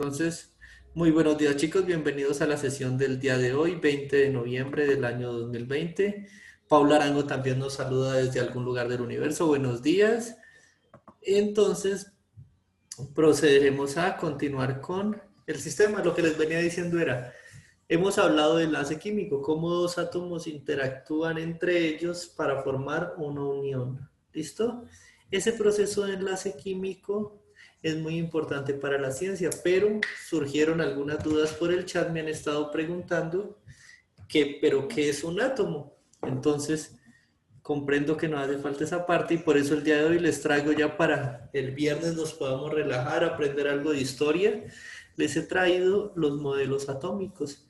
Entonces, muy buenos días chicos, bienvenidos a la sesión del día de hoy, 20 de noviembre del año 2020. Paula Arango también nos saluda desde algún lugar del universo. Buenos días. Entonces, procederemos a continuar con el sistema. Lo que les venía diciendo era, hemos hablado de enlace químico, cómo dos átomos interactúan entre ellos para formar una unión. ¿Listo? Ese proceso de enlace químico es muy importante para la ciencia, pero surgieron algunas dudas por el chat, me han estado preguntando pero ¿qué es un átomo? Entonces, comprendo que no hace falta esa parte y por eso el día de hoy les traigo ya para el viernes nos podamos relajar, aprender algo de historia. Les he traído los modelos atómicos.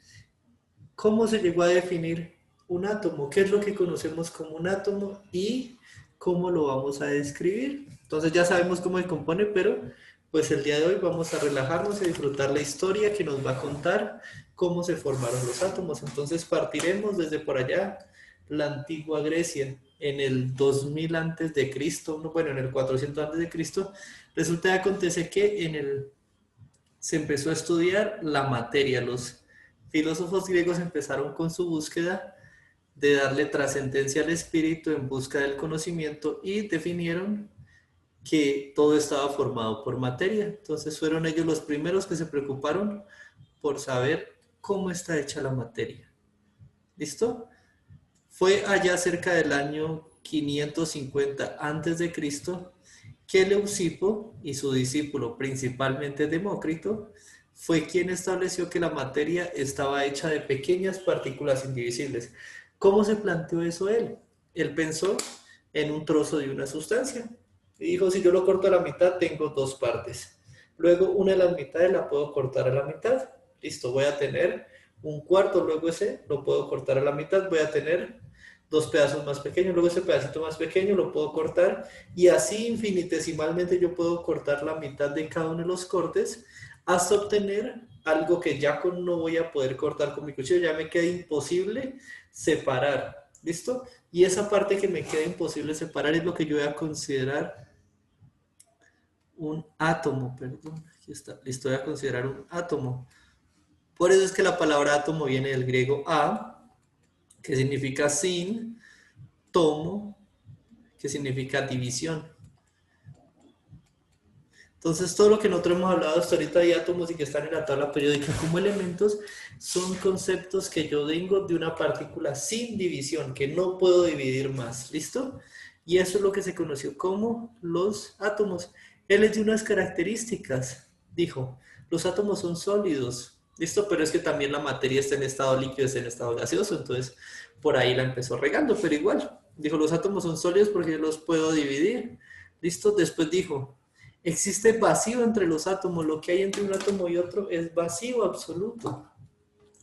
¿Cómo se llegó a definir un átomo? ¿Qué es lo que conocemos como un átomo y cómo lo vamos a describir? Entonces ya sabemos cómo se compone, pero pues el día de hoy vamos a relajarnos y disfrutar la historia que nos va a contar cómo se formaron los átomos. Entonces partiremos desde por allá, la antigua Grecia, en el 2000 antes de Cristo, bueno, en el 400 antes de Cristo. Resulta que acontece que se empezó a estudiar la materia. Los filósofos griegos empezaron con su búsqueda de darle trascendencia al espíritu en busca del conocimiento y definieron que todo estaba formado por materia. Entonces fueron ellos los primeros que se preocuparon por saber cómo está hecha la materia. ¿Listo? Fue allá cerca del año 550 antes de Cristo que Leucipo y su discípulo, principalmente Demócrito, fue quien estableció que la materia estaba hecha de pequeñas partículas indivisibles. ¿Cómo se planteó eso él? Él pensó en un trozo de una sustancia y dijo, si yo lo corto a la mitad, tengo dos partes. Luego una de las mitades la puedo cortar a la mitad. Listo, voy a tener un cuarto, luego ese lo puedo cortar a la mitad, voy a tener dos pedazos más pequeños, luego ese pedacito más pequeño lo puedo cortar y así infinitesimalmente yo puedo cortar la mitad de cada uno de los cortes hasta obtener algo que ya no voy a poder cortar con mi cuchillo, ya me queda imposible separar, ¿listo? Y esa parte que me queda imposible separar es lo que yo voy a considerar un átomo, perdón, aquí está, listo, voy a considerar un átomo. Por eso es que la palabra átomo viene del griego a, que significa sin, tomo, que significa división. Entonces, todo lo que nosotros hemos hablado hasta ahorita de átomos y que están en la tabla periódica como elementos son conceptos que yo tengo de una partícula sin división, que no puedo dividir más. ¿Listo? Y eso es lo que se conoció como los átomos. Él les dio unas características. Dijo, los átomos son sólidos. ¿Listo? Pero es que también la materia está en estado líquido, está en estado gaseoso. Entonces, por ahí la empezó regando, pero igual. Dijo, los átomos son sólidos porque yo los puedo dividir. ¿Listo? Después dijo, existe vacío entre los átomos, lo que hay entre un átomo y otro es vacío absoluto.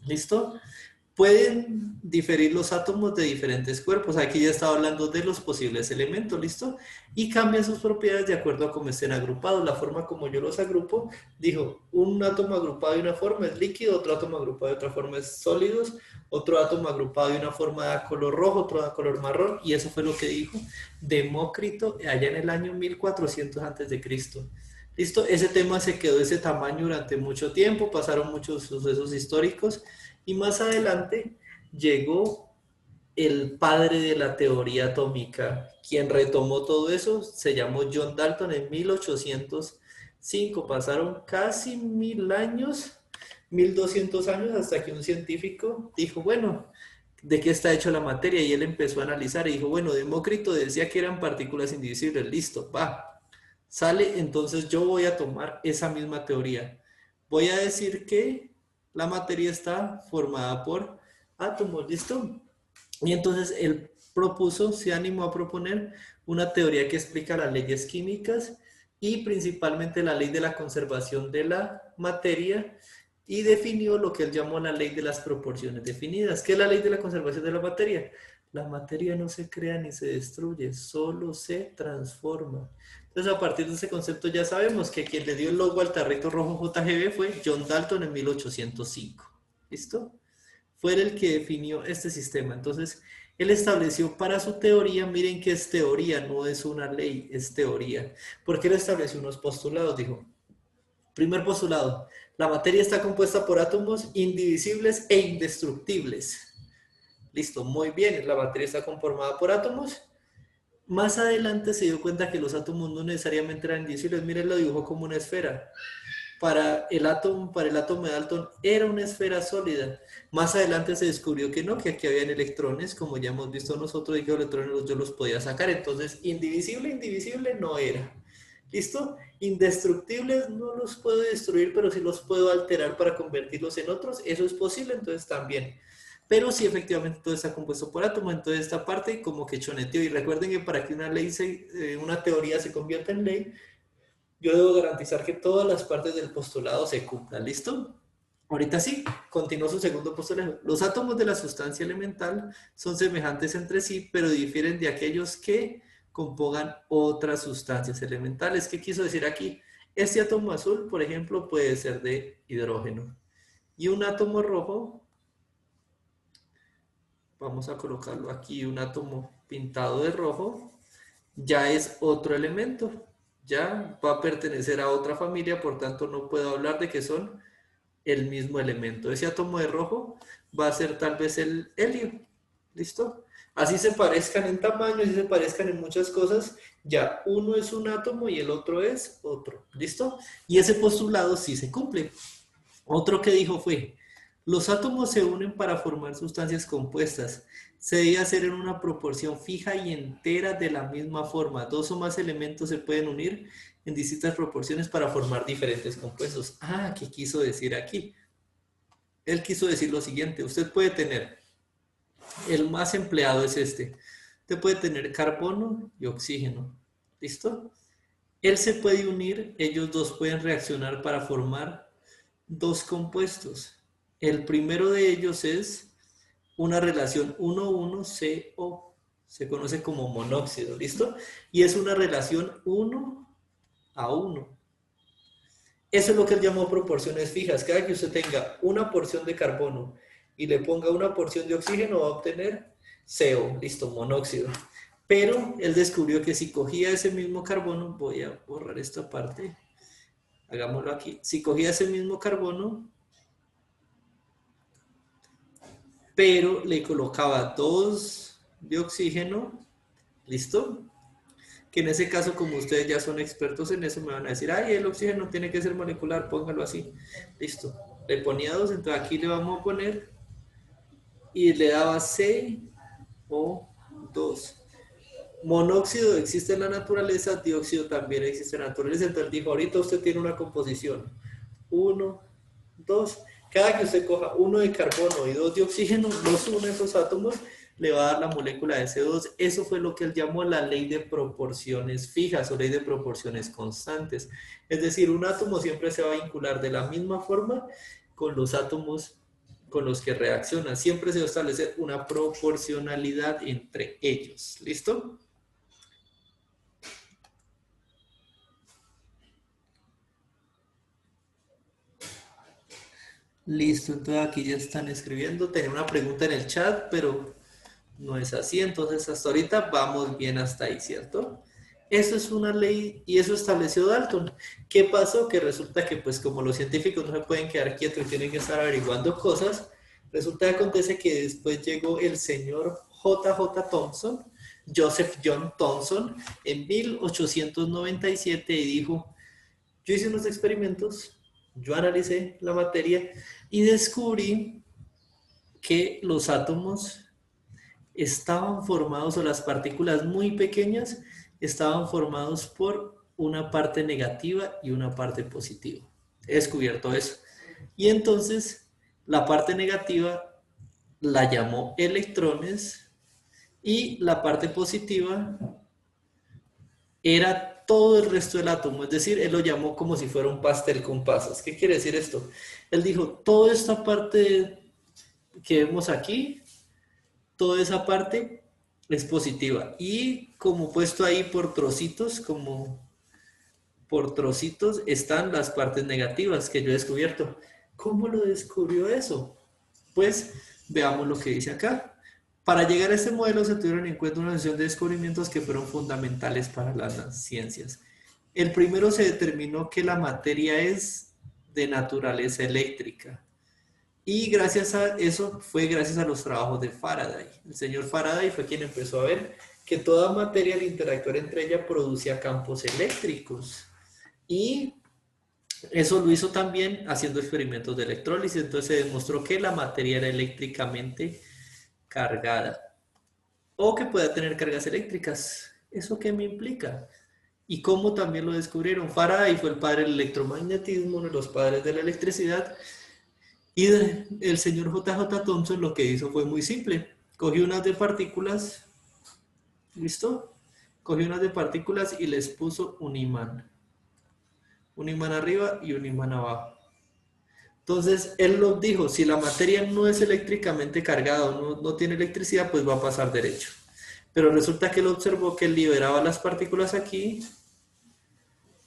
¿Listo? Pueden diferir los átomos de diferentes cuerpos. Aquí ya estaba hablando de los posibles elementos, ¿listo? Y cambian sus propiedades de acuerdo a cómo estén agrupados. La forma como yo los agrupo, dijo, un átomo agrupado de una forma es líquido, otro átomo agrupado de otra forma es sólidos, otro átomo agrupado de una forma da color rojo, otro da color marrón, y eso fue lo que dijo Demócrito allá en el año 1400 antes de Cristo. ¿Listo? Ese tema se quedó de ese tamaño durante mucho tiempo, pasaron muchos sucesos históricos, y más adelante llegó el padre de la teoría atómica, quien retomó todo eso, se llamó John Dalton en 1805. Pasaron casi 1000 años, 1200 años, hasta que un científico dijo, bueno, ¿de qué está hecho la materia? Y él empezó a analizar y dijo, bueno, Demócrito decía que eran partículas indivisibles, listo, va, sale, entonces yo voy a tomar esa misma teoría. Voy a decir que la materia está formada por átomos, ¿listo? Y entonces él propuso, se animó a proponer una teoría que explica las leyes químicas y principalmente la ley de la conservación de la materia y definió lo que él llamó la ley de las proporciones definidas. ¿Qué es la ley de la conservación de la materia? La materia no se crea ni se destruye, solo se transforma. Entonces, a partir de ese concepto ya sabemos que quien le dio el logo al tarrito rojo JGB fue John Dalton en 1805. ¿Listo? Fue el que definió este sistema. Entonces, él estableció para su teoría, miren que es teoría, no es una ley, es teoría. Porque él estableció unos postulados, dijo. Primer postulado, La materia está compuesta por átomos indivisibles e indestructibles. Listo, muy bien, la materia está conformada por átomos. Más adelante se dio cuenta que los átomos no necesariamente eran indivisibles. Miren, lo dibujó como una esfera. Para el átomo de Dalton era una esfera sólida. Más adelante se descubrió que no, que aquí habían electrones, como ya hemos visto nosotros, y que los electrones yo los podía sacar. Entonces, indivisible no era. ¿Listo? Indestructibles no los puedo destruir, pero sí los puedo alterar para convertirlos en otros. Eso es posible, entonces también. Pero sí, efectivamente, todo está compuesto por átomos. Entonces, esta parte como que choneteó. Y recuerden que para que una teoría se convierta en ley, yo debo garantizar que todas las partes del postulado se cumplan. ¿Listo? Ahorita sí, continúo su segundo postulado. Los átomos de la sustancia elemental son semejantes entre sí, pero difieren de aquellos que compongan otras sustancias elementales. ¿Qué quiso decir aquí? Este átomo azul, por ejemplo, puede ser de hidrógeno. Y un átomo rojo, vamos a colocarlo aquí, un átomo pintado de rojo, ya es otro elemento. Ya va a pertenecer a otra familia, por tanto no puedo hablar de que son el mismo elemento. Ese átomo de rojo va a ser tal vez el helio. ¿Listo? Así se parezcan en tamaño, así se parezcan en muchas cosas, ya uno es un átomo y el otro es otro. ¿Listo? Y ese postulado sí se cumple. Otro que dijo fue, los átomos se unen para formar sustancias compuestas. Se debe hacer en una proporción fija y entera de la misma forma. Dos o más elementos se pueden unir en distintas proporciones para formar diferentes compuestos. Ah, ¿qué quiso decir aquí? Él quiso decir lo siguiente, usted puede tener, el más empleado es este, usted puede tener carbono y oxígeno, ¿listo? Él se puede unir, ellos dos pueden reaccionar para formar dos compuestos. El primero de ellos es una relación 1,1-CO, se conoce como monóxido, ¿listo? Y es una relación 1 a 1. Eso es lo que él llamó proporciones fijas. Cada que usted tenga una porción de carbono y le ponga una porción de oxígeno, va a obtener CO, listo, monóxido. Pero él descubrió que si cogía ese mismo carbono, voy a borrar esta parte, hagámoslo aquí, si cogía ese mismo carbono, pero le colocaba 2 de oxígeno, ¿listo? Que en ese caso, como ustedes ya son expertos en eso, me van a decir, ay, el oxígeno tiene que ser molecular, póngalo así. Listo. Le ponía 2, entonces aquí le vamos a poner y le daba CO2. Monóxido existe en la naturaleza, dióxido también existe en la naturaleza. Entonces dijo, ahorita usted tiene una composición 1, 2. Cada que usted coja 1 de carbono y 2 de oxígeno, los une esos átomos, le va a dar la molécula de CO2. Eso fue lo que él llamó la ley de proporciones fijas o ley de proporciones constantes. Es decir, un átomo siempre se va a vincular de la misma forma con los átomos con los que reacciona. Siempre se va a establecer una proporcionalidad entre ellos. ¿Listo? Listo, entonces aquí ya están escribiendo. Tenía una pregunta en el chat, pero no es así. Entonces hasta ahorita vamos bien hasta ahí, ¿cierto? Eso es una ley y eso estableció Dalton. ¿Qué pasó? Que resulta que pues como los científicos no se pueden quedar quietos y tienen que estar averiguando cosas, resulta que acontece que después llegó el señor J.J. Thomson, Joseph John Thomson, en 1897 y dijo, yo hice unos experimentos, yo analicé la materia y descubrí que los átomos estaban formados, o las partículas muy pequeñas, estaban formados por una parte negativa y una parte positiva. He descubierto eso. Y entonces la parte negativa la llamó electrones y la parte positiva era todo el resto del átomo, es decir, él lo llamó como si fuera un pastel con pasas. ¿Qué quiere decir esto? Él dijo, toda esta parte que vemos aquí, toda esa parte es positiva. Y como puesto ahí por trocitos, como por trocitos, están las partes negativas que yo he descubierto. ¿Cómo lo descubrió eso? Pues veamos lo que dice acá. Para llegar a este modelo se tuvieron en cuenta una serie de descubrimientos que fueron fundamentales para las ciencias. El primero, se determinó que la materia es de naturaleza eléctrica. Y gracias a eso fue gracias a los trabajos de Faraday. El señor Faraday fue quien empezó a ver que toda materia al interactuar entre ella producía campos eléctricos. Y eso lo hizo también haciendo experimentos de electrólisis. Entonces se demostró que la materia era eléctricamente cargada o que pueda tener cargas eléctricas. ¿Eso qué me implica? Y cómo también lo descubrieron. Faraday fue el padre del electromagnetismo, uno de los padres de la electricidad. Y el señor J.J. Thomson lo que hizo fue muy simple. Cogió unas de partículas, ¿listo? Cogió unas de partículas y les puso un imán. Un imán arriba y un imán abajo. Entonces, él nos dijo, si la materia no es eléctricamente cargada o no tiene electricidad, pues va a pasar derecho. Pero resulta que él observó que él liberaba las partículas aquí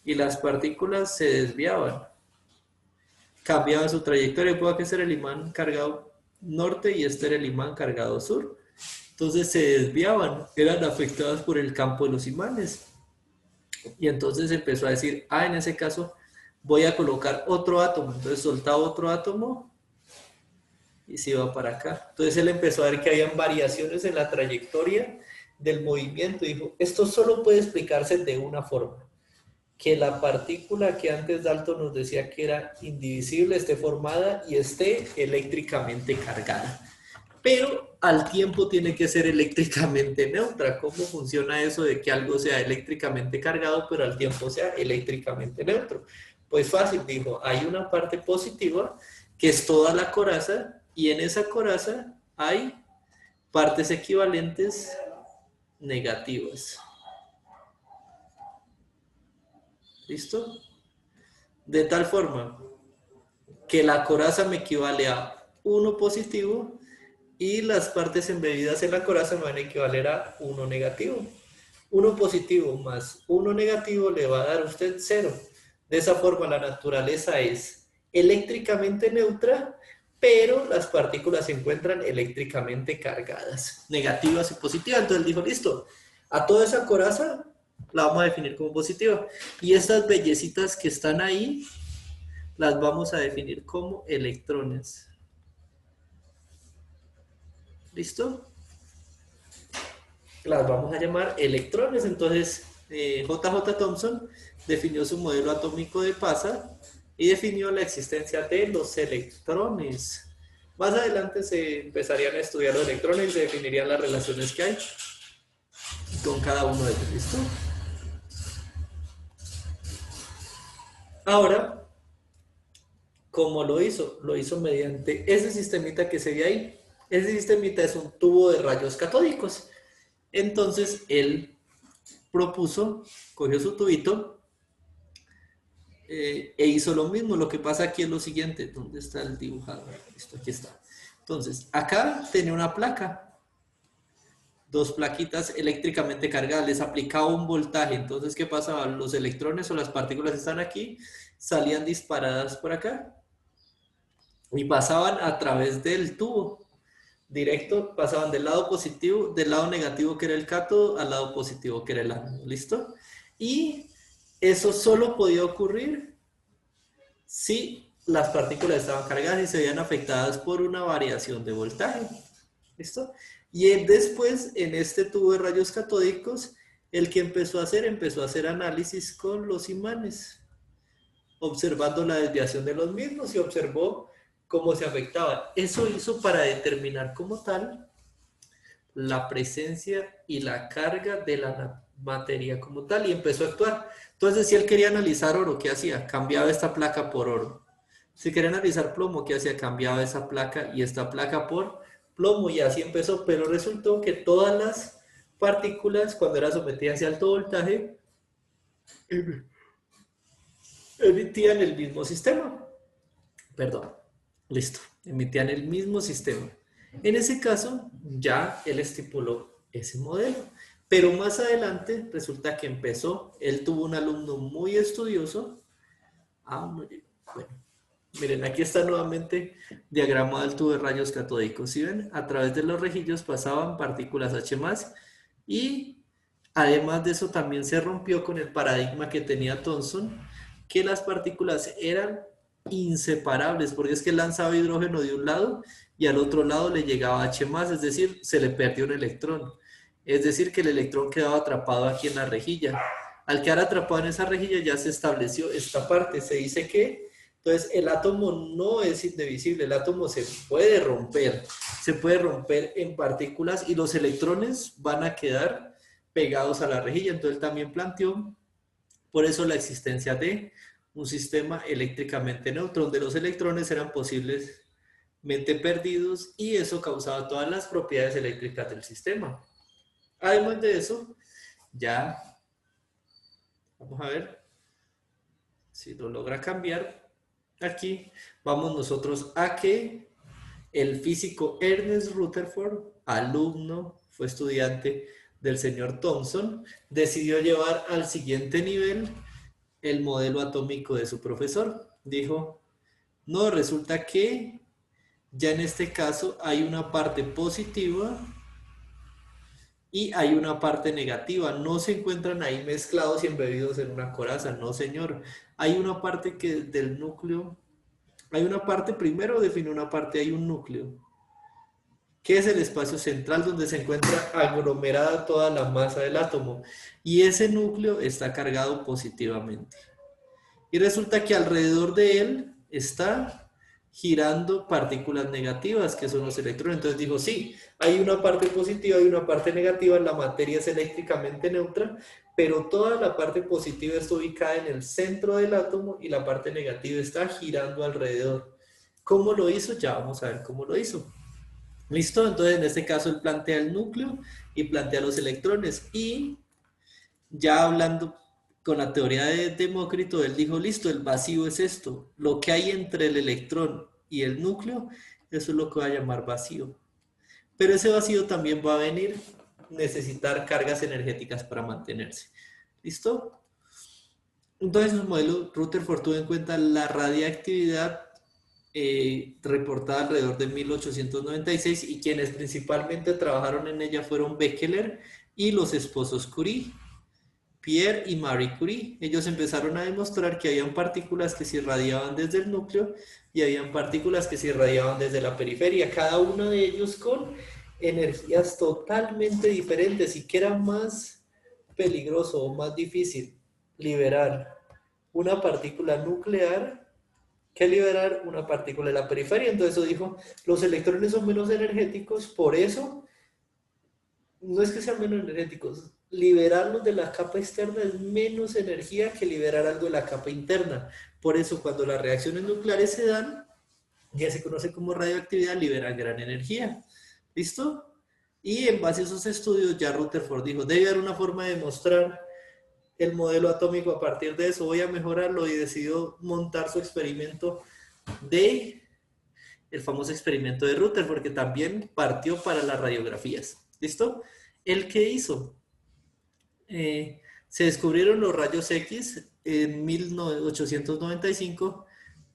y las partículas se desviaban. Cambiaban su trayectoria. Puede que ser el imán cargado norte y este era el imán cargado sur. Entonces se desviaban, eran afectadas por el campo de los imanes. Y entonces empezó a decir, en ese caso voy a colocar otro átomo. Entonces soltaba otro átomo y se iba para acá. Entonces él empezó a ver que habían variaciones en la trayectoria del movimiento y dijo, esto solo puede explicarse de una forma. Que la partícula que antes Dalton nos decía que era indivisible esté formada y esté eléctricamente cargada. Pero al tiempo tiene que ser eléctricamente neutra. ¿Cómo funciona eso de que algo sea eléctricamente cargado, pero al tiempo sea eléctricamente neutro? Pues fácil, dijo, hay una parte positiva que es toda la coraza y en esa coraza hay partes equivalentes negativas. ¿Listo? De tal forma que la coraza me equivale a 1 positivo y las partes embebidas en la coraza me van a equivaler a 1 negativo. 1 positivo más 1 negativo le va a dar a usted 0. De esa forma la naturaleza es eléctricamente neutra, pero las partículas se encuentran eléctricamente cargadas, negativas y positivas. Entonces él dijo, listo, a toda esa coraza la vamos a definir como positiva. Y estas bellecitas que están ahí, las vamos a definir como electrones. ¿Listo? Las vamos a llamar electrones. Entonces, J.J. Thomson definió su modelo atómico de Pasa y definió la existencia de los electrones. Más adelante se empezarían a estudiar los electrones y se definirían las relaciones que hay con cada uno de ellos. ¿Listo? Ahora, ¿cómo lo hizo? Lo hizo mediante ese sistemita que se ve ahí. Ese sistemita es un tubo de rayos catódicos. Entonces, él propuso, cogió su tubito e hizo lo mismo. Lo que pasa aquí es lo siguiente. ¿Dónde está el dibujado? Listo, aquí está. Entonces, acá tenía una placa. 2 plaquitas eléctricamente cargadas, les aplicaba un voltaje. Entonces, ¿qué pasaba? Los electrones o las partículas que están aquí salían disparadas por acá y pasaban a través del tubo. Directo, pasaban del lado positivo, del lado negativo que era el cátodo, al lado positivo que era el ánodo. ¿Listo? Y eso solo podía ocurrir si las partículas estaban cargadas y se veían afectadas por una variación de voltaje. ¿Listo? Y después, en este tubo de rayos catódicos, el que empezó a hacer análisis con los imanes, observando la desviación de los mismos y observó cómo se afectaban. Eso hizo para determinar como tal la presencia y la carga de la materia como tal y empezó a actuar. Entonces, si él quería analizar oro, ¿qué hacía? Cambiaba esta placa por oro. Si quería analizar plomo, ¿qué hacía? Cambiaba esa placa y esta placa por plomo y así empezó, pero resultó que todas las partículas cuando eran sometidas a alto voltaje emitían el mismo sistema. Perdón, listo, emitían el mismo sistema. En ese caso ya él estipuló ese modelo, pero más adelante resulta que él tuvo un alumno muy estudioso. Bueno, miren, aquí está nuevamente diagramado el tubo de rayos catódicos. ¿Sí ven? A través de los rejillos pasaban partículas H+, y además de eso también se rompió con el paradigma que tenía Thomson, que las partículas eran inseparables, porque es que lanzaba hidrógeno de un lado y al otro lado le llegaba H+, es decir, se le perdió un electrón. Es decir, que el electrón quedaba atrapado aquí en la rejilla. Al quedar atrapado en esa rejilla ya se estableció esta parte. Se dice que, entonces, el átomo no es indivisible, el átomo se puede romper en partículas y los electrones van a quedar pegados a la rejilla. Entonces, él también planteó, por eso la existencia de un sistema eléctricamente neutro, donde los electrones eran posiblemente perdidos y eso causaba todas las propiedades eléctricas del sistema. Además de eso, ya, vamos a ver si lo logra cambiar. Aquí vamos nosotros a que el físico Ernest Rutherford, alumno, fue estudiante del señor Thomson, decidió llevar al siguiente nivel el modelo atómico de su profesor. Dijo, no, resulta que ya en este caso hay una parte positiva y hay una parte negativa. No se encuentran ahí mezclados y embebidos en una coraza, no señor. Hay una parte que del núcleo, hay una parte, primero define una parte, hay un núcleo, que es el espacio central donde se encuentra aglomerada toda la masa del átomo. Y ese núcleo está cargado positivamente. Y resulta que alrededor de él está girando partículas negativas, que son los electrones. Entonces dijo, sí, hay una parte positiva y una parte negativa, la materia es eléctricamente neutra, pero toda la parte positiva está ubicada en el centro del átomo y la parte negativa está girando alrededor. ¿Cómo lo hizo? Ya vamos a ver cómo lo hizo. ¿Listo? Entonces en este caso él plantea el núcleo y plantea los electrones y ya hablando con la teoría de Demócrito, él dijo, listo, el vacío es esto, lo que hay entre el electrón y el núcleo, eso es lo que va a llamar vacío. Pero ese vacío también va a venir necesitar cargas energéticas para mantenerse. ¿Listo? Entonces, el modelo Rutherford tuvo en cuenta la radiactividad reportada alrededor de 1896 y quienes principalmente trabajaron en ella fueron Becquerel y los esposos Curie. Pierre y Marie Curie. Ellos empezaron a demostrar que habían partículas que se irradiaban desde el núcleo y habían partículas que se irradiaban desde la periferia, cada uno de ellos con energías totalmente diferentes y que era más peligroso o más difícil liberar una partícula nuclear que liberar una partícula de la periferia. Entonces eso dijo, los electrones son menos energéticos, por eso no es que sean menos energéticos, liberarlos de la capa externa es menos energía que liberar algo de la capa interna. Por eso cuando las reacciones nucleares se dan, ya se conoce como radioactividad, liberan gran energía. ¿Listo? Y en base a esos estudios ya Rutherford dijo, debe haber una forma de demostrar el modelo atómico a partir de eso, voy a mejorarlo y decidió montar su experimento de el famoso experimento de Rutherford, que también partió para las radiografías. ¿Listo? ¿El qué hizo? Se descubrieron los rayos X en 1895.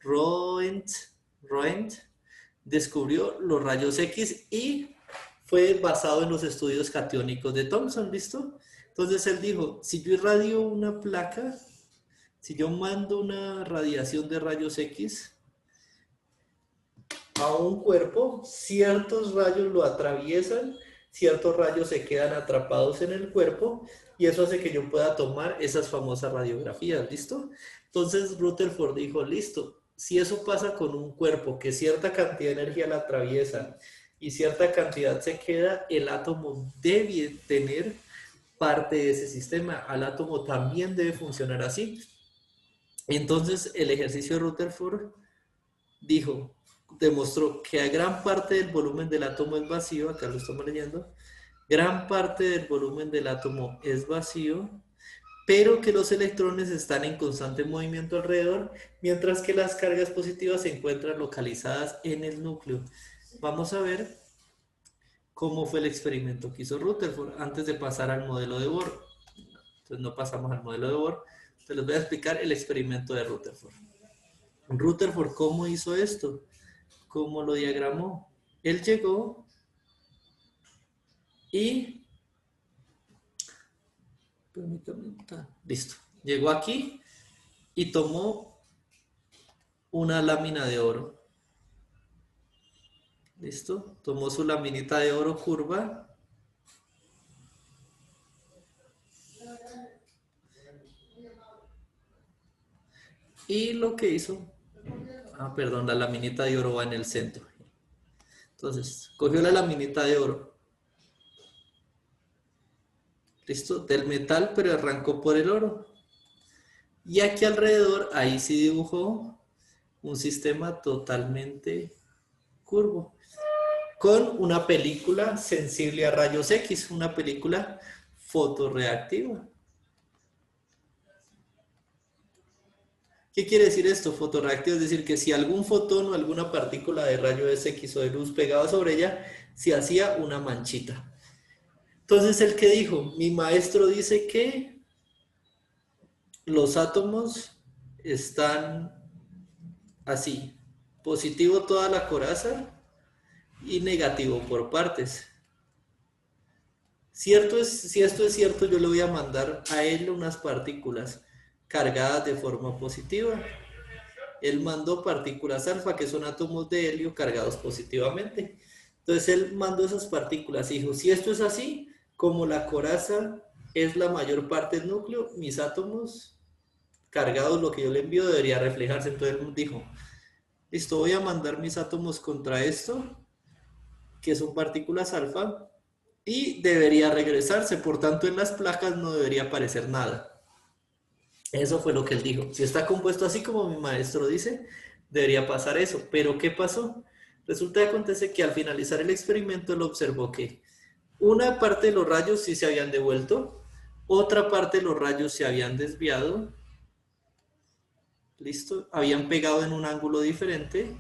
Roent descubrió los rayos X y fue basado en los estudios catiónicos de Thomson, ¿listo? Entonces él dijo, si yo irradio una placa, si yo mando una radiación de rayos X a un cuerpo, ciertos rayos lo atraviesan, ciertos rayos se quedan atrapados en el cuerpo y eso hace que yo pueda tomar esas famosas radiografías, ¿listo? Entonces Rutherford dijo, listo, si eso pasa con un cuerpo que cierta cantidad de energía la atraviesa y cierta cantidad se queda, el átomo debe tener parte de ese sistema, al átomo también debe funcionar así. Entonces el ejercicio de Rutherford dijo, demostró que a gran parte del volumen del átomo es vacío, acá lo estamos leyendo, gran parte del volumen del átomo es vacío, pero que los electrones están en constante movimiento alrededor, mientras que las cargas positivas se encuentran localizadas en el núcleo. Vamos a ver cómo fue el experimento que hizo Rutherford antes de pasar al modelo de Bohr. Entonces no pasamos al modelo de Bohr. Te les voy a explicar el experimento de Rutherford. Rutherford, ¿cómo hizo esto? ¿Cómo lo diagramó? Él llegó y... Listo. Llegó aquí y tomó una lámina de oro. ¿Listo? Tomó su laminita de oro curva. Y lo que hizo, perdón, la laminita de oro va en el centro. Entonces, cogió la laminita de oro. ¿Listo? Del metal, pero arrancó por el oro. Y aquí alrededor, ahí sí dibujó un sistema totalmente curvo. Con una película sensible a rayos X, una película fotorreactiva. ¿Qué quiere decir esto? Fotorreactivo es decir que si algún fotón o alguna partícula de rayos X o de luz pegaba sobre ella, se hacía una manchita. Entonces, ¿el que dijo? Mi maestro dice que los átomos están así, positivo toda la coraza y negativo por partes. Si esto es cierto, yo le voy a mandar a él unas partículas cargadas de forma positiva. Él mandó partículas alfa, que son átomos de helio cargados positivamente. Entonces él mandó esas partículas y dijo, si esto es así, como la coraza es la mayor parte del núcleo, mis átomos cargados, lo que yo le envío, debería reflejarse. Entonces él dijo, listo, voy a mandar mis átomos contra esto, que son partículas alfa, y debería regresarse. Por tanto, en las placas no debería aparecer nada. Eso fue lo que él dijo. Si está compuesto así como mi maestro dice, debería pasar eso. Pero ¿qué pasó? Resulta que acontece que al finalizar el experimento él observó que una parte de los rayos sí se habían devuelto, otra parte de los rayos se habían desviado, listo, habían pegado en un ángulo diferente,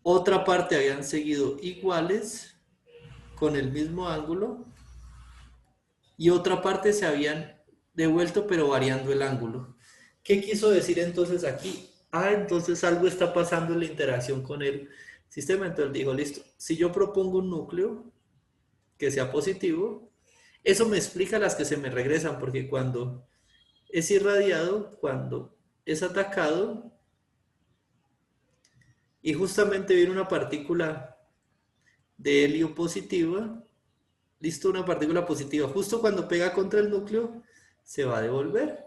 otra parte habían seguido iguales con el mismo ángulo y otra parte se habían devuelto pero variando el ángulo. ¿Qué quiso decir entonces aquí? Entonces algo está pasando en la interacción con el sistema. Entonces dijo, listo, si yo propongo un núcleo que sea positivo, eso me explica las que se me regresan, porque cuando es irradiado, cuando es atacado, y justamente viene una partícula de helio positiva, listo, una partícula positiva, justo cuando pega contra el núcleo, se va a devolver.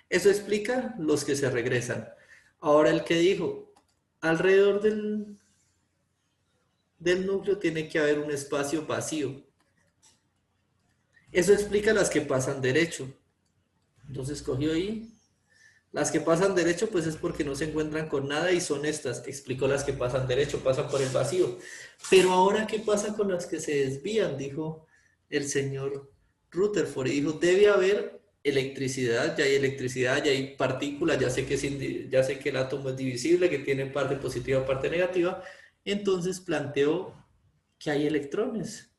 Eso explica los que se regresan. Ahora el que dijo, alrededor del núcleo tiene que haber un espacio vacío. Eso explica las que pasan derecho. Entonces cogió ahí. Las que pasan derecho pues es porque no se encuentran con nada y son estas. Explicó las que pasan derecho, pasan por el vacío. Pero ahora, ¿qué pasa con las que se desvían? Dijo el señor Rutherford. Y dijo, debe haber electricidad, ya hay electricidad, ya hay partículas, ya sé que el átomo es divisible, que tiene parte positiva, parte negativa. Entonces planteó que hay electrones,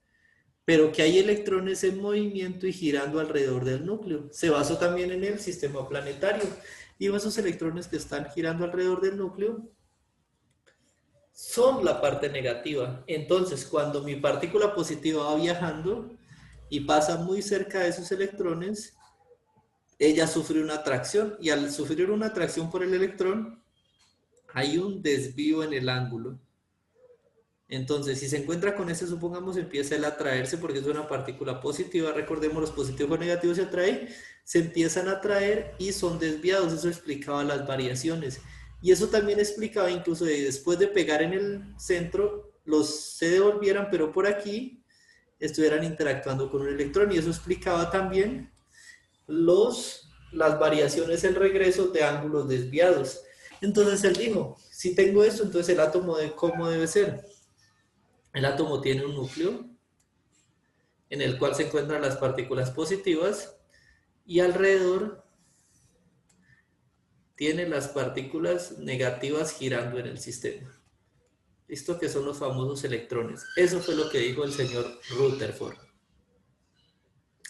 pero que hay electrones en movimiento y girando alrededor del núcleo. Se basó también en el sistema planetario. Y esos electrones que están girando alrededor del núcleo son la parte negativa. Entonces, cuando mi partícula positiva va viajando y pasa muy cerca de esos electrones, ella sufre una atracción, y al sufrir una atracción por el electrón, hay un desvío en el ángulo. Entonces, si se encuentra con este, supongamos, empieza él a atraerse porque es una partícula positiva. Recordemos, los positivos o negativos se atraen, se empiezan a atraer y son desviados. Eso explicaba las variaciones. Y eso también explicaba incluso de después de pegar en el centro, los se devolvieran, pero por aquí estuvieran interactuando con un electrón. Y eso explicaba también las variaciones, el regreso de ángulos desviados. Entonces él dijo, si tengo esto, entonces el átomo de cómo debe ser. El átomo tiene un núcleo en el cual se encuentran las partículas positivas y alrededor tiene las partículas negativas girando en el sistema. ¿Listo? Que son los famosos electrones. Eso fue lo que dijo el señor Rutherford.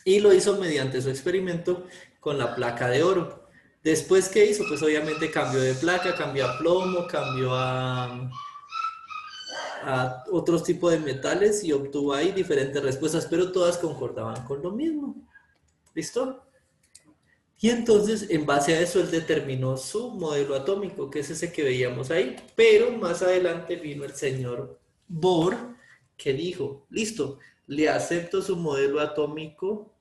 Y lo hizo mediante su experimento con la placa de oro. Después, ¿qué hizo? Pues obviamente cambió de placa, cambió a plomo, cambió a otros tipos de metales y obtuvo ahí diferentes respuestas, pero todas concordaban con lo mismo. ¿Listo? Y entonces, en base a eso, él determinó su modelo atómico, que es ese que veíamos ahí. Pero más adelante vino el señor Bohr, que dijo, listo, le acepto su modelo atómico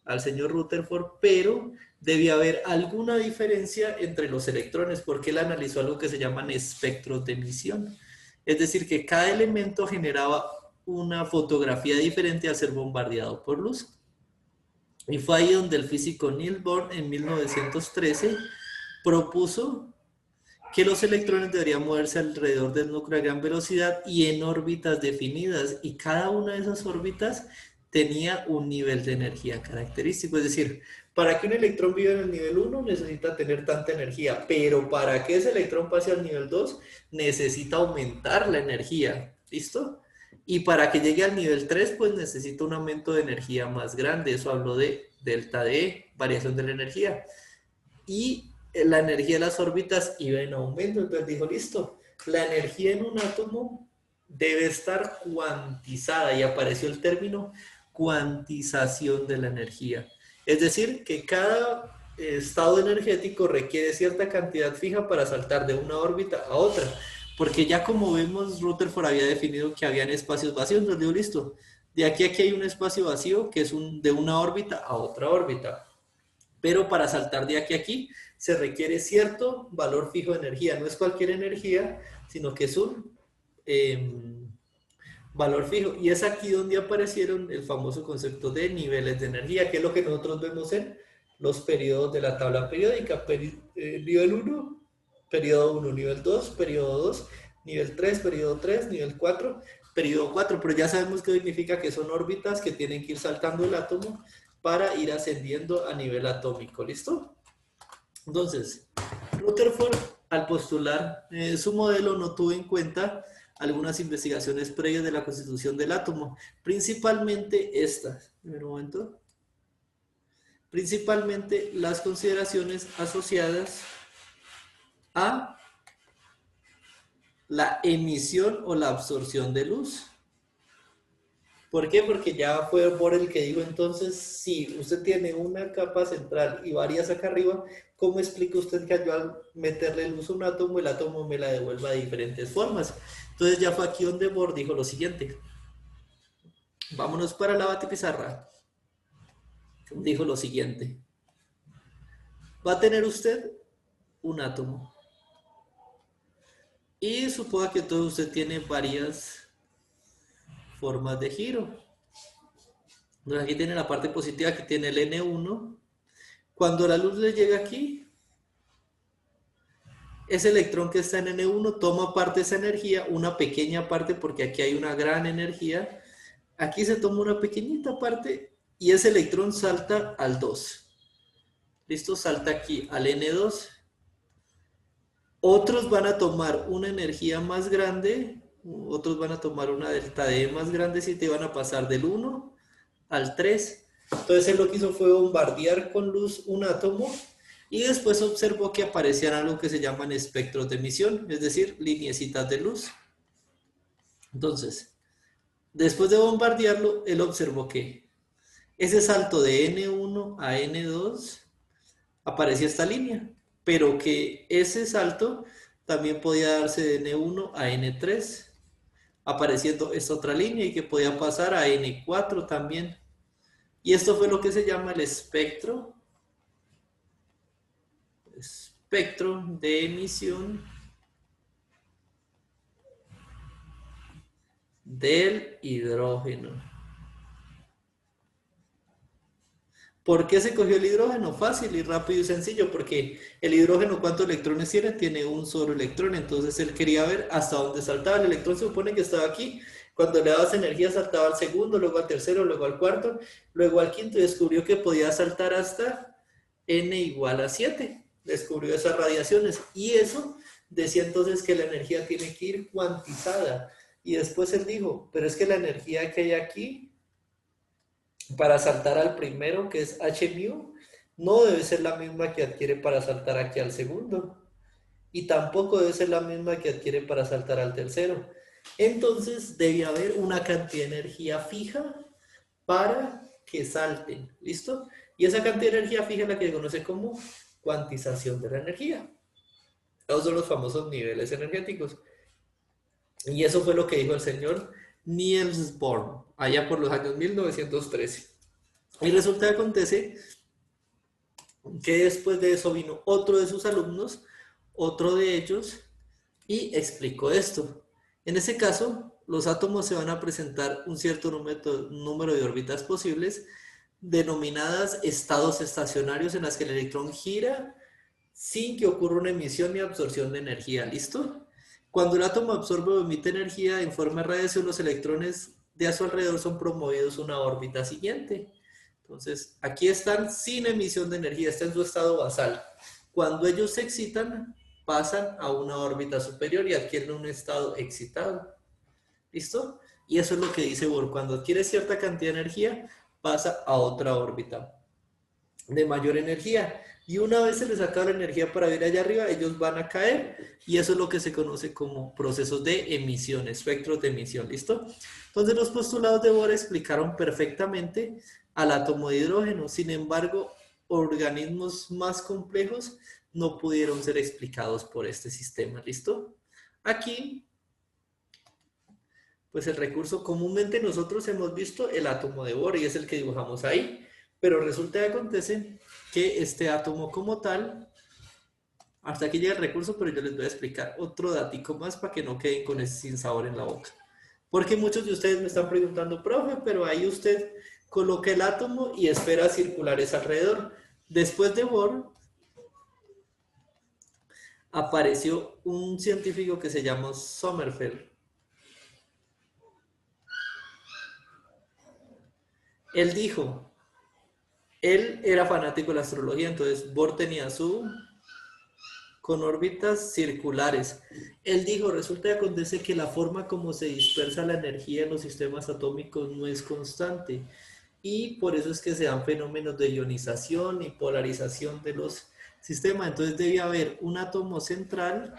al señor Rutherford, pero debía haber alguna diferencia entre los electrones, porque él analizó algo que se llaman espectros de emisión. Es decir, que cada elemento generaba una fotografía diferente al ser bombardeado por luz. Y fue ahí donde el físico Niels Bohr en 1913 propuso que los electrones deberían moverse alrededor del núcleo a gran velocidad y en órbitas definidas, y cada una de esas órbitas tenía un nivel de energía característico. Es decir, para que un electrón viva en el nivel 1 necesita tener tanta energía, pero para que ese electrón pase al nivel 2 necesita aumentar la energía. ¿Listo? Y para que llegue al nivel 3 pues necesita un aumento de energía más grande. Eso habló de delta D, variación de la energía. Y la energía de las órbitas iba en aumento. Entonces dijo, listo, la energía en un átomo debe estar cuantizada, y apareció el término cuantización de la energía. Es decir, que cada estado energético requiere cierta cantidad fija para saltar de una órbita a otra. Porque ya como vemos, Rutherford había definido que habían espacios vacíos. Entonces digo, listo, de aquí a aquí hay un espacio vacío que es de una órbita a otra órbita. Pero para saltar de aquí a aquí se requiere cierto valor fijo de energía. No es cualquier energía, sino que es un valor fijo. Y es aquí donde aparecieron el famoso concepto de niveles de energía, que es lo que nosotros vemos en los periodos de la tabla periódica. Nivel 1, periodo 1, nivel 2, periodo 2, nivel 3, periodo 3, nivel 4, periodo 4. Pero ya sabemos qué significa, que son órbitas que tienen que ir saltando el átomo para ir ascendiendo a nivel atómico. ¿Listo? Entonces, Rutherford, al postular su modelo, no tuvo en cuenta algunas investigaciones previas de la constitución del átomo, principalmente estas. Primer momento. Principalmente las consideraciones asociadas a la emisión o la absorción de luz. ¿Por qué? Porque ya fue Bohr el que dijo, entonces, si usted tiene una capa central y varias acá arriba, ¿cómo explica usted que yo al meterle luz a un átomo, el átomo me la devuelva de diferentes formas? Entonces ya fue aquí donde Bohr dijo lo siguiente. Vámonos para la batipizarra. Dijo lo siguiente. Va a tener usted un átomo. Y suponga que todo usted tiene varias formas de giro. Entonces aquí tiene la parte positiva, aquí tiene el N1. Cuando la luz le llega aquí, ese electrón que está en N1 toma parte de esa energía, una pequeña parte, porque aquí hay una gran energía. Aquí se toma una pequeñita parte y ese electrón salta al 2. ¿Listo? Salta aquí al N2. Otros van a tomar una energía más grande, otros van a tomar una delta D más grande, si te van a pasar del 1 al 3. Entonces él lo que hizo fue bombardear con luz un átomo y después observó que aparecían algo que se llaman espectros de emisión, es decir, lineecitas de luz. Entonces, después de bombardearlo, él observó que ese salto de N1 a N2 aparecía esta línea, pero que ese salto también podía darse de N1 a N3, apareciendo esta otra línea, y que podía pasar a N4 también. Y esto fue lo que se llama el espectro de emisión del hidrógeno. ¿Por qué se cogió el hidrógeno? Fácil y rápido y sencillo, porque el hidrógeno, ¿cuántos electrones tiene? Tiene un solo electrón. Entonces él quería ver hasta dónde saltaba. El electrón se supone que estaba aquí. Cuando le dabas energía saltaba al segundo, luego al tercero, luego al cuarto, luego al quinto, y descubrió que podía saltar hasta n igual a 7. Descubrió esas radiaciones, y eso decía entonces que la energía tiene que ir cuantizada. Y después él dijo, pero es que la energía que hay aquí para saltar al primero, que es h mu, no debe ser la misma que adquiere para saltar aquí al segundo. Y tampoco debe ser la misma que adquiere para saltar al tercero. Entonces debe haber una cantidad de energía fija para que salten. ¿Listo? Y esa cantidad de energía fija es la que se conoce como cuantización de la energía. Esos son los famosos niveles energéticos. Y eso fue lo que dijo el señor Niels Bohr, allá por los años 1913. Y resulta que acontece que después de eso vino otro de sus alumnos, otro de ellos, y explicó esto. En ese caso, los átomos se van a presentar un cierto número de órbitas posibles, denominadas estados estacionarios, en las que el electrón gira sin que ocurra una emisión ni absorción de energía. ¿Listo? Cuando el átomo absorbe o emite energía en forma de radiación, los electrones de a su alrededor son promovidos a una órbita siguiente. Entonces, aquí están sin emisión de energía, está en su estado basal. Cuando ellos se excitan, pasan a una órbita superior y adquieren un estado excitado. ¿Listo? Y eso es lo que dice Bohr. Cuando adquiere cierta cantidad de energía, pasa a otra órbita de mayor energía. Y una vez se les acaba la energía para ir allá arriba, ellos van a caer. Y eso es lo que se conoce como procesos de emisión, espectros de emisión. ¿Listo? Entonces los postulados de Bohr explicaron perfectamente al átomo de hidrógeno. Sin embargo, organismos más complejos no pudieron ser explicados por este sistema. ¿Listo? Aquí, pues el recurso, comúnmente nosotros hemos visto el átomo de Bohr y es el que dibujamos ahí. Pero resulta que acontece que este átomo como tal, hasta aquí llega el recurso, pero yo les voy a explicar otro datico más para que no queden con ese sinsabor en la boca. Porque muchos de ustedes me están preguntando, profe, pero ahí usted coloca el átomo y esferas circulares alrededor. Después de Bohr, apareció un científico que se llama Sommerfeld. Él dijo, él era fanático de la astrología, entonces Bohr tenía con órbitas circulares. Él dijo, resulta que acontece que la forma como se dispersa la energía en los sistemas atómicos no es constante y por eso es que se dan fenómenos de ionización y polarización de los sistemas. Entonces debe haber un átomo central,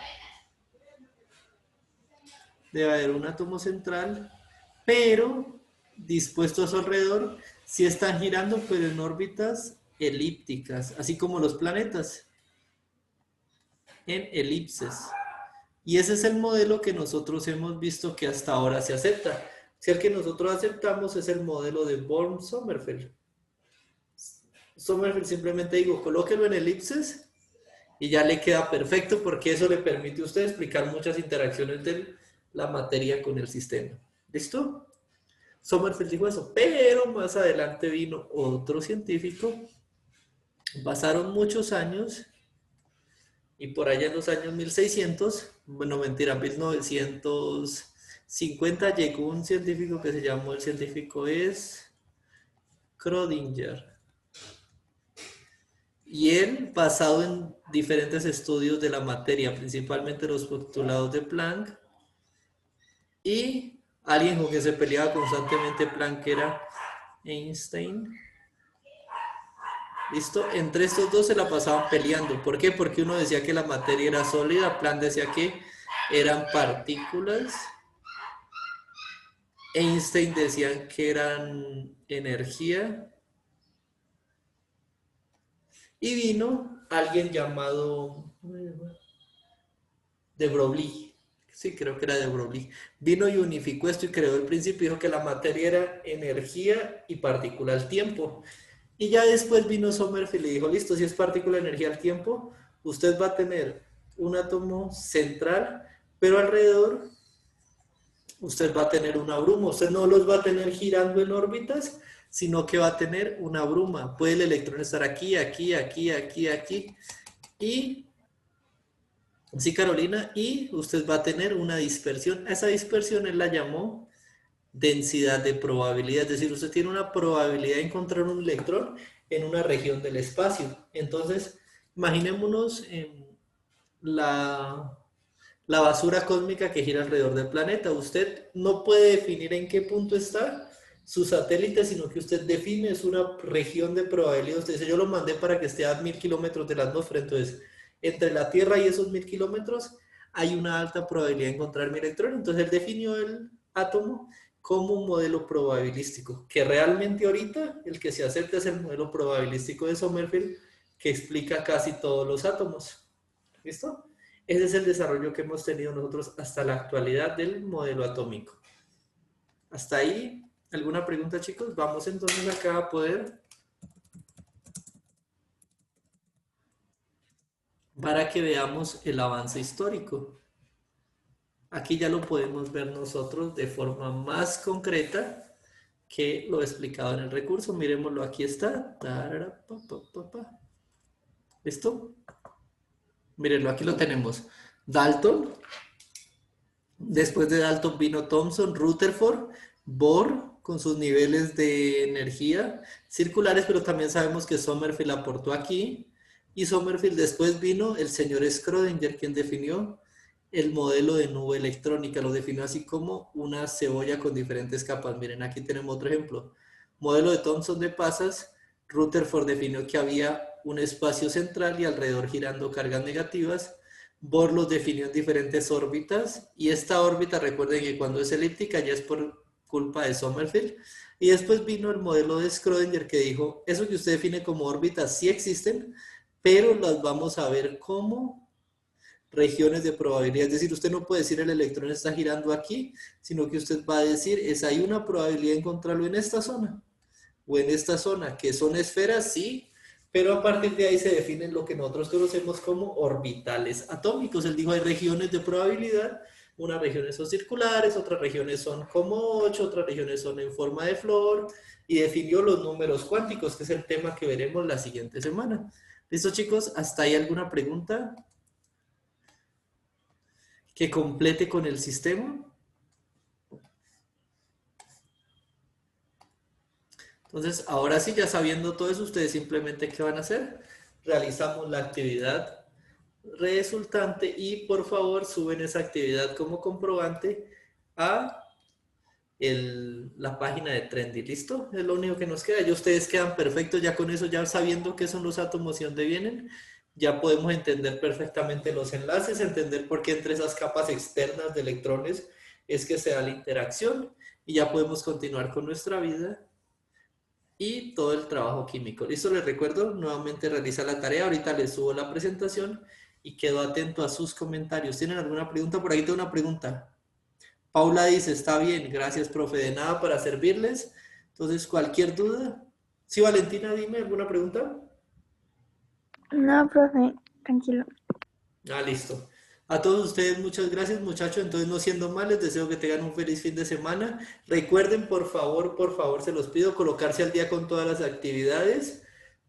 pero dispuesto a su alrededor, sí están girando, pero en órbitas elípticas, así como los planetas, en elipses. Y ese es el modelo que nosotros hemos visto que hasta ahora se acepta. Si el que nosotros aceptamos es el modelo de Born-Sommerfeld. Sommerfeld simplemente digo, colóquelo en elipses y ya le queda perfecto porque eso le permite a usted explicar muchas interacciones de la materia con el sistema. ¿Listo? Sommerfeld dijo eso, pero más adelante vino otro científico. Pasaron muchos años y por allá en los años 1600, bueno, mentira, 1950 llegó un científico que se llamó, el científico es Schrödinger. Y él, basado en diferentes estudios de la materia, principalmente los postulados de Planck, y alguien con que se peleaba constantemente Planck era Einstein. ¿Listo? Entre estos dos se la pasaban peleando. ¿Por qué? Porque uno decía que la materia era sólida, Planck decía que eran partículas, Einstein decía que eran energía, y vino alguien llamado de Broglie. Sí, creo que era de Broglie. Vino y unificó esto y creó el principio. Dijo que la materia era energía y partícula al tiempo. Y ya después vino Sommerfeld y dijo, listo, si es partícula, energía al tiempo, usted va a tener un átomo central, pero alrededor usted va a tener una bruma. Usted no los va a tener girando en órbitas, sino que va a tener una bruma. Puede el electrón estar aquí, aquí, aquí, aquí, aquí. Y, sí, Carolina, y usted va a tener una dispersión. A esa dispersión él la llamó densidad de probabilidad. Es decir, usted tiene una probabilidad de encontrar un electrón en una región del espacio. Entonces, imaginémonos la basura cósmica que gira alrededor del planeta. Usted no puede definir en qué punto está su satélite, sino que usted define, es una región de probabilidad. Usted dice, yo lo mandé para que esté a 1000 kilómetros de la atmósfera, entonces entre la Tierra y esos 1000 kilómetros hay una alta probabilidad de encontrar mi electrón. Entonces él definió el átomo como un modelo probabilístico, que realmente ahorita el que se acepta es el modelo probabilístico de Sommerfeld, que explica casi todos los átomos. ¿Listo? Ese es el desarrollo que hemos tenido nosotros hasta la actualidad del modelo atómico. Hasta ahí, ¿alguna pregunta, chicos? Vamos entonces acá a poder, para que veamos el avance histórico. Aquí ya lo podemos ver nosotros de forma más concreta que lo explicado en el recurso. Miremoslo, aquí está. ¿Listo? Mírenlo, aquí lo tenemos. Dalton. Después de Dalton vino Thomson, Rutherford, Bohr con sus niveles de energía circulares, pero también sabemos que Sommerfeld aportó aquí. Y Sommerfeld después vino el señor Schrödinger, quien definió el modelo de nube electrónica. Lo definió así como una cebolla con diferentes capas. Miren, aquí tenemos otro ejemplo. Modelo de Thomson de pasas. Rutherford definió que había un espacio central y alrededor girando cargas negativas. Bohr los definió en diferentes órbitas y esta órbita, recuerden que cuando es elíptica ya es por culpa de Sommerfeld. Y después vino el modelo de Schrödinger que dijo, eso que usted define como órbitas sí existen, pero las vamos a ver como regiones de probabilidad. Es decir, usted no puede decir el electrón está girando aquí, sino que usted va a decir, hay una probabilidad de encontrarlo en esta zona o en esta zona, que son esferas, sí, pero a partir de ahí se definen lo que nosotros conocemos como orbitales atómicos. Él dijo, hay regiones de probabilidad, unas regiones son circulares, otras regiones son como 8, otras regiones son en forma de flor, y definió los números cuánticos, que es el tema que veremos la siguiente semana. ¿Listo, chicos? ¿Hasta ahí alguna pregunta que complete con el sistema? Entonces, ahora sí, ya sabiendo todo eso, ustedes simplemente, ¿qué van a hacer? Realizamos la actividad resultante y por favor suben esa actividad como comprobante a la página de Trendy. ¿Listo? Es lo único que nos queda. Ya ustedes quedan perfectos ya con eso, ya sabiendo qué son los átomos y dónde vienen. Ya podemos entender perfectamente los enlaces, entender por qué entre esas capas externas de electrones es que se da la interacción y ya podemos continuar con nuestra vida y todo el trabajo químico. Listo, les recuerdo nuevamente realizar la tarea. Ahorita les subo la presentación y quedo atento a sus comentarios. ¿Tienen alguna pregunta? Por ahí tengo una pregunta. Paula dice, está bien, gracias, profe, de nada para servirles. Entonces, cualquier duda. Sí, Valentina, dime, ¿alguna pregunta? No, profe, tranquilo. Ah, listo. A todos ustedes, muchas gracias, muchachos. Entonces, no siendo mal, les deseo que tengan un feliz fin de semana. Recuerden, por favor, se los pido, colocarse al día con todas las actividades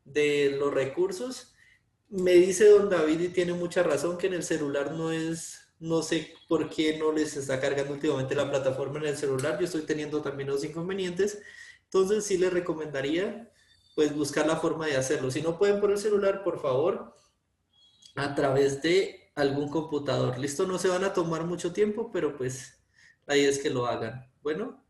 de los recursos. Me dice don David y tiene mucha razón que en el celular no es, no sé por qué no les está cargando últimamente la plataforma en el celular. Yo estoy teniendo también los inconvenientes. Entonces, sí les recomendaría, pues, buscar la forma de hacerlo. Si no pueden por el celular, por favor a través de algún computador. Listo, no se van a tomar mucho tiempo, pero pues la idea es que lo hagan. Bueno,